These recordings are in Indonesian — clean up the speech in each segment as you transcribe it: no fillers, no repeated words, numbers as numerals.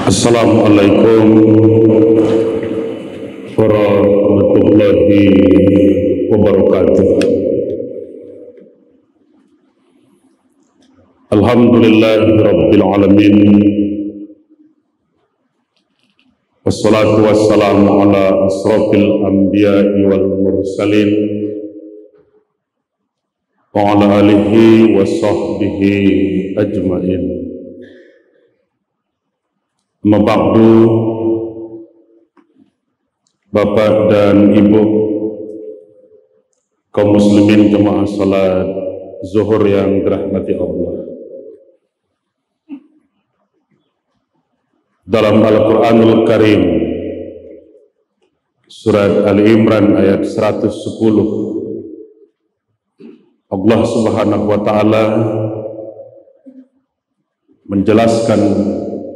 Assalamualaikum warahmatullahi wabarakatuh. Alhamdulillahi rabbil alamin. Wassalatu wassalamu ala asrafil anbiya'i wal mursalin wa ala alihi wa sahbihi ajma'in. Mabakdu, Bapak dan Ibu kaum muslimin jemaah salat zuhur yang dirahmati Allah. Dalam Al-Quranul Karim surat Ali Imran ayat 110, Allah Subhanahu wa taala menjelaskan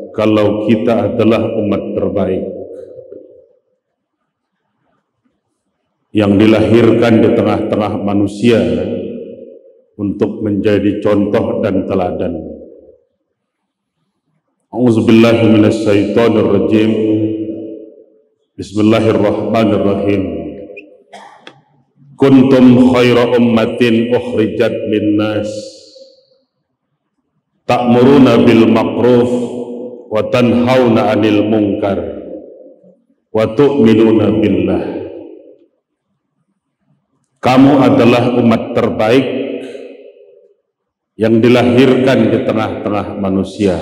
kalau kita adalah umat terbaik yang dilahirkan di tengah-tengah manusia untuk menjadi contoh dan teladan. A'udzubillahi minasyaitonir rajim. Bismillahirrahmanirrahim. Kuntum khaira ummatin ukhrijat linnas ta'muruna bil ma'ruf wa tanhauna 'anil munkar wa tu'minuna billah. Kamu adalah umat terbaik yang dilahirkan di tengah-tengah manusia.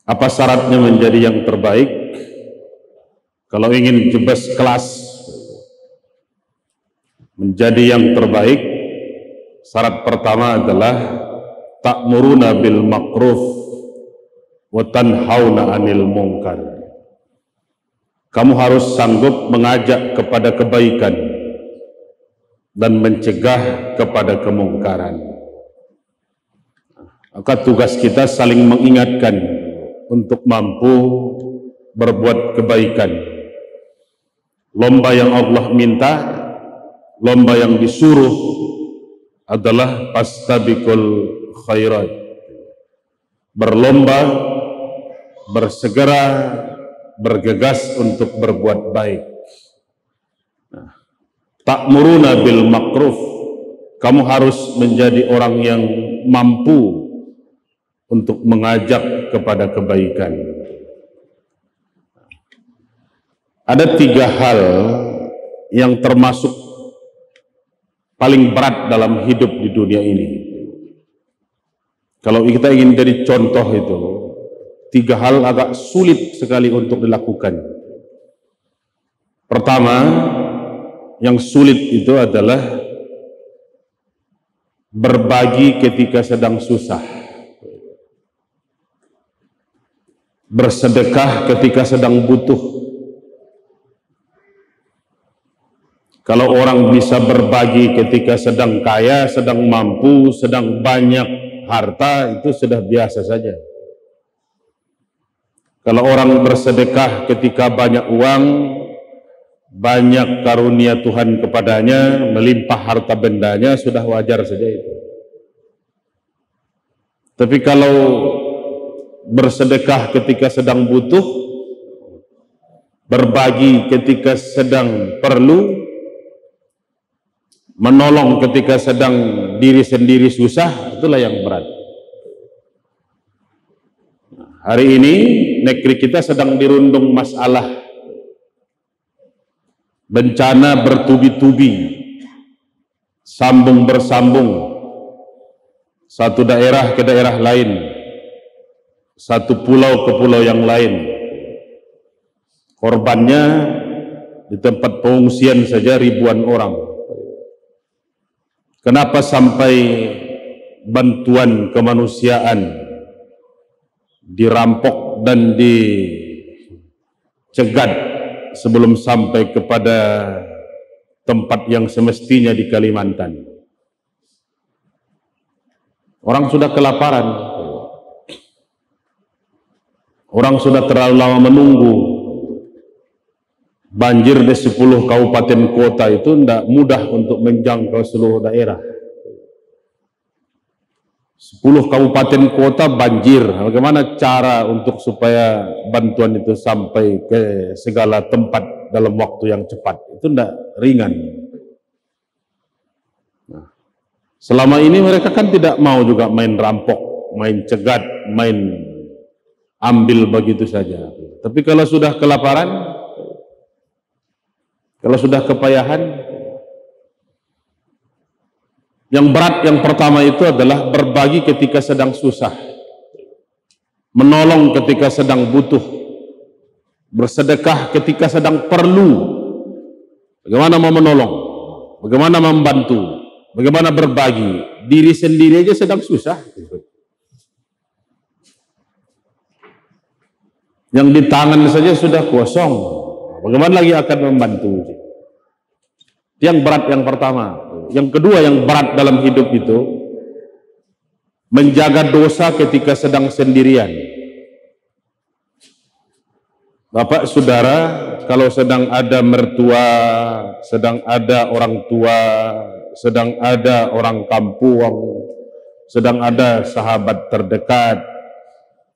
Apa syaratnya menjadi yang terbaik? Kalau ingin jebes kelas menjadi yang terbaik, syarat pertama adalah ta'muruna bil ma'ruf wa tanhauna 'anil munkar. Kamu harus sanggup mengajak kepada kebaikan dan mencegah kepada kemungkaran. Maka tugas kita saling mengingatkan untuk mampu berbuat kebaikan. Lomba yang Allah minta, lomba yang disuruh adalah fastabiqul khairat. Berlomba, bersegera, bergegas untuk berbuat baik. Ta'muruna bil ma'ruf. Kamu harus menjadi orang yang mampu untuk mengajak kepada kebaikan. Ada 3 hal yang termasuk paling berat dalam hidup di dunia ini. Kalau kita ingin jadi contoh itu, 3 hal agak sulit sekali untuk dilakukan. Pertama, yang sulit itu adalah berbagi ketika sedang susah, bersedekah ketika sedang butuh. Kalau orang bisa berbagi ketika sedang kaya, sedang mampu, sedang banyak harta, itu sudah biasa saja. Kalau orang bersedekah ketika banyak uang, banyak karunia Tuhan kepadanya, melimpah harta bendanya, sudah wajar saja itu. Tapi kalau bersedekah ketika sedang butuh, berbagi ketika sedang perlu, menolong ketika sedang diri sendiri susah, itulah yang berat. Hari ini negeri kita sedang dirundung masalah bencana bertubi-tubi, sambung bersambung, satu daerah ke daerah lain, satu pulau ke pulau yang lain. Korbannya di tempat pengungsian saja ribuan orang. Kenapa sampai bantuan kemanusiaan dirampok dan dicegat sebelum sampai kepada tempat yang semestinya di Kalimantan? Orang sudah kelaparan, orang sudah terlalu lama menunggu. Banjir di 10 kabupaten kota itu tidak mudah untuk menjangkau seluruh daerah. 10 kabupaten kota banjir. Bagaimana cara untuk supaya bantuan itu sampai ke segala tempat dalam waktu yang cepat? Itu tidak ringan. Nah, selama ini mereka kan tidak mau juga main rampok, main cegat, main ambil begitu saja. Tapi kalau sudah kelaparan, kalau sudah kepayahan, yang berat yang pertama itu adalah berbagi ketika sedang susah, menolong ketika sedang butuh, bersedekah ketika sedang perlu. Bagaimana mau menolong, bagaimana membantu, bagaimana berbagi. Diri sendiri aja sedang susah, yang di tangan saja sudah kosong, bagaimana lagi akan membantu? Yang berat yang pertama. Yang kedua yang berat dalam hidup itu, menjaga dosa ketika sedang sendirian. Bapak saudara, kalau sedang ada mertua, sedang ada orang tua, sedang ada orang kampung, sedang ada sahabat terdekat,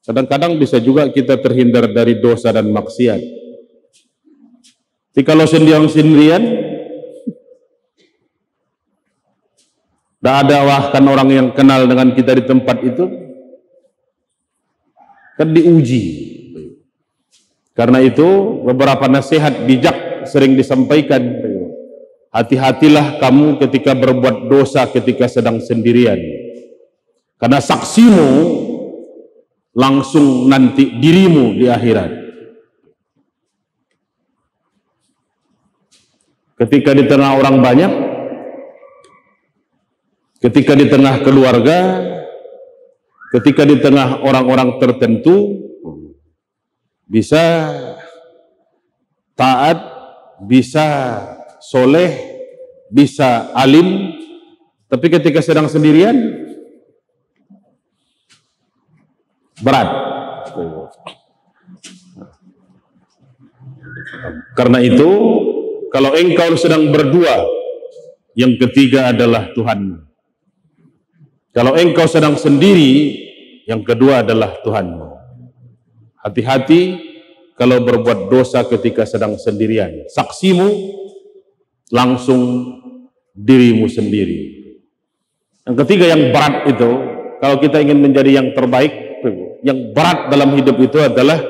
kadang-kadang bisa juga kita terhindar dari dosa dan maksiat. Jadi kalau sendirian, tidak ada bahkan orang yang kenal dengan kita di tempat itu, kan diuji. Karena itu beberapa nasihat bijak sering disampaikan. Hati-hatilah kamu ketika berbuat dosa ketika sedang sendirian. Karena saksimu langsung nanti dirimu di akhirat. Ketika di tengah orang banyak, ketika di tengah keluarga, ketika di tengah orang-orang tertentu, bisa taat, bisa soleh, bisa alim, tapi ketika sedang sendirian, berat. Karena itu, kalau engkau sedang berdua, yang ketiga adalah Tuhan. Kalau engkau sedang sendiri, yang kedua adalah Tuhanmu. Hati-hati kalau berbuat dosa ketika sedang sendirian. Saksimu langsung dirimu sendiri. Yang ketiga yang berat itu, kalau kita ingin menjadi yang terbaik, yang berat dalam hidup itu adalah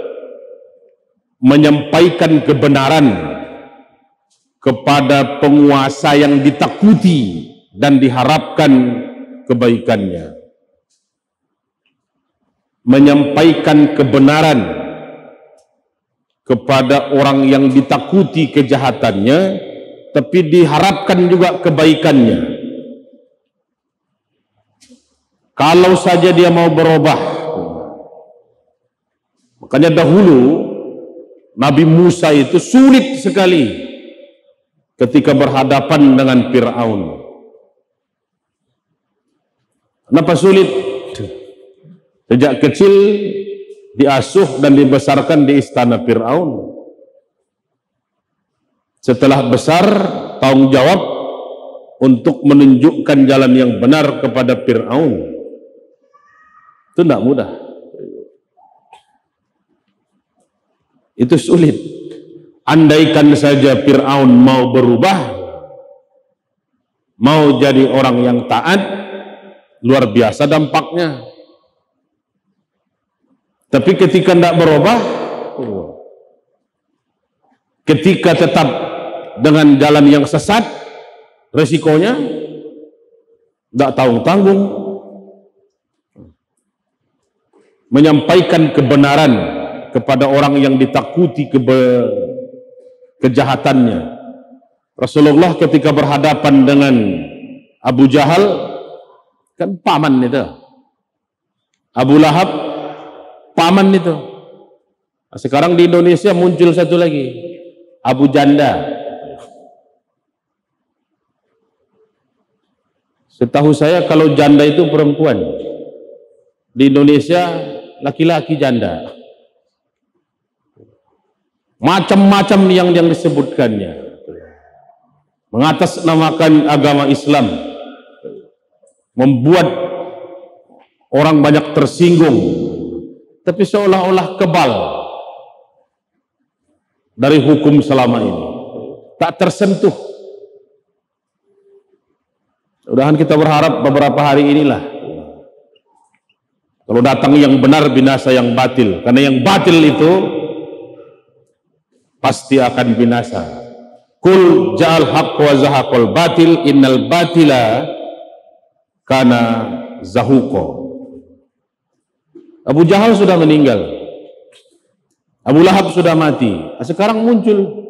menyampaikan kebenaran kepada penguasa yang ditakuti dan diharapkan kebaikannya. Menyampaikan kebenaran kepada orang yang ditakuti kejahatannya, tapi diharapkan juga kebaikannya. Kalau saja dia mau berubah. Makanya dahulu Nabi Musa itu sulit sekali ketika berhadapan dengan Fir'aun. Kenapa sulit? Sejak kecil diasuh dan dibesarkan di istana Fir'aun. Setelah besar, tanggung jawab untuk menunjukkan jalan yang benar kepada Fir'aun. Itu tidak mudah. Itu sulit. Andaikan saja Fir'aun mau berubah, mau jadi orang yang taat, luar biasa dampaknya. Tapi ketika tidak berubah, ketika tetap dengan jalan yang sesat, resikonya tidak tanggung-tanggung. Menyampaikan kebenaran kepada orang yang ditakuti kejahatannya. Rasulullah ketika berhadapan dengan Abu Jahal, kan paman itu. Abu Lahab, paman itu. Nah, sekarang di Indonesia muncul satu lagi, Abu Janda. Setahu saya kalau janda itu perempuan. Di Indonesia laki-laki janda. Macam-macam yang disebutkannya. Mengatasnamakan agama Islam. Membuat orang banyak tersinggung, tapi seolah-olah kebal dari hukum selama ini, tak tersentuh. Mudah-mudahan kita berharap beberapa hari inilah, kalau datang yang benar binasa yang batil, karena yang batil itu pasti akan binasa. Kul ja'al haqq wa zahaqal batil innal batila kana zahuqa. Abu Jahal sudah meninggal, Abu Lahab sudah mati, sekarang muncul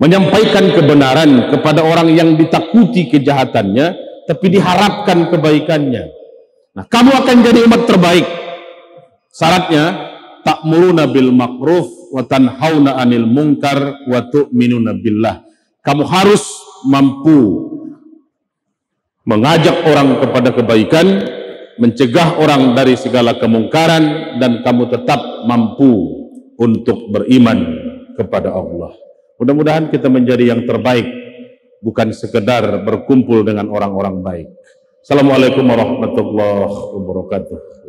menyampaikan kebenaran kepada orang yang ditakuti kejahatannya, tapi diharapkan kebaikannya. Nah, kamu akan jadi umat terbaik. Syaratnya ta'muruna bil ma'ruf wa tanhauna 'anil munkar wa tu'minuna billah. Kamu harus mampu mengajak orang kepada kebaikan, mencegah orang dari segala kemungkaran, dan kamu tetap mampu untuk beriman kepada Allah. Mudah-mudahan kita menjadi yang terbaik, bukan sekedar berkumpul dengan orang-orang baik. Assalamualaikum warahmatullahi wabarakatuh.